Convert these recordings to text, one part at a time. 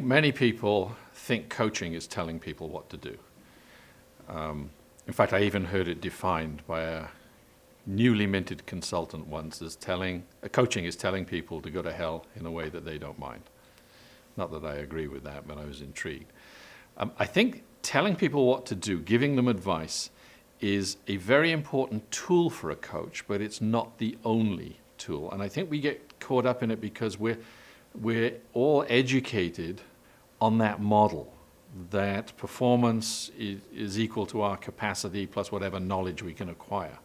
Many people think coaching is telling people what to do. In fact, I even heard it defined by a newly minted consultant once as coaching is telling people to go to hell in a way that they don't mind. Not that I agree with that, but I was intrigued. I think telling people what to do, giving them advice, is a very important tool for a coach, but it's not the only tool. And I think we get caught up in it because we're all educated on that model, that performance is equal to our capacity plus whatever knowledge we can acquire.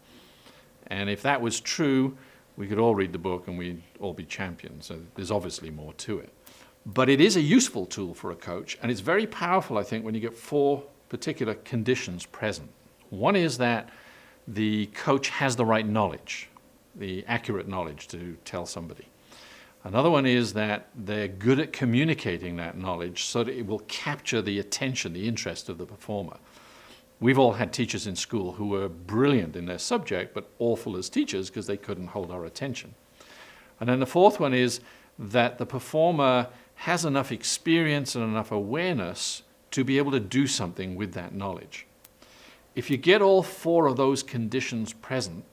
And if that was true, we could all read the book and we'd all be champions. So there's obviously more to it. But it is a useful tool for a coach, and it's very powerful, I think, when you get 4 particular conditions present. One is that the coach has the right knowledge, the accurate knowledge to tell somebody. Another one is that they're good at communicating that knowledge so that it will capture the attention, the interest of the performer. We've all had teachers in school who were brilliant in their subject, but awful as teachers because they couldn't hold our attention. And then the fourth one is that the performer has enough experience and enough awareness to be able to do something with that knowledge. If you get all 4 of those conditions present,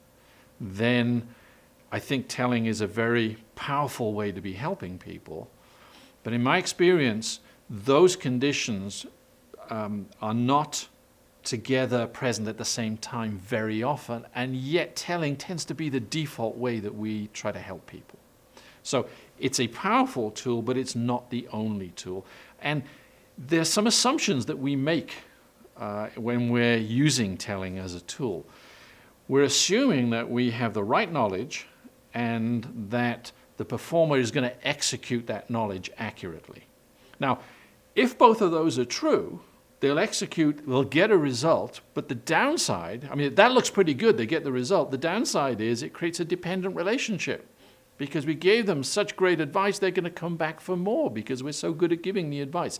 then I think telling is a very powerful way to be helping people. But in my experience, those conditions are not together present at the same time very often, and yet telling tends to be the default way that we try to help people. So it's a powerful tool, but it's not the only tool. And there's some assumptions that we make when we're using telling as a tool. We're assuming that we have the right knowledge and that the performer is going to execute that knowledge accurately. Now, if both of those are true, they'll get a result, but the downside, that looks pretty good, they get the result. The downside is it creates a dependent relationship because we gave them such great advice, they're going to come back for more because we're so good at giving the advice.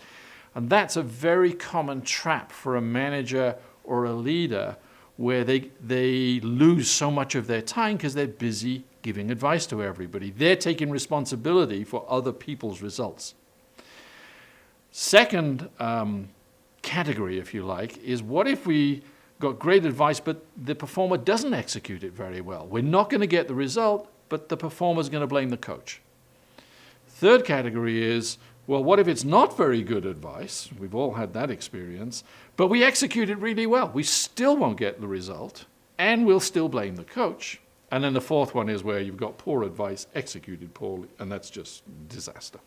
And that's a very common trap for a manager or a leader where they lose so much of their time because they're busy giving advice to everybody. They're taking responsibility for other people's results. Second category, if you like, is what if we got great advice but the performer doesn't execute it very well? We're not going to get the result, but the performer's going to blame the coach. Third category is, well, what if it's not very good advice? We've all had that experience, but we execute it really well. We still won't get the result, and we'll still blame the coach. And then the fourth one is where you've got poor advice executed poorly, and that's just disaster.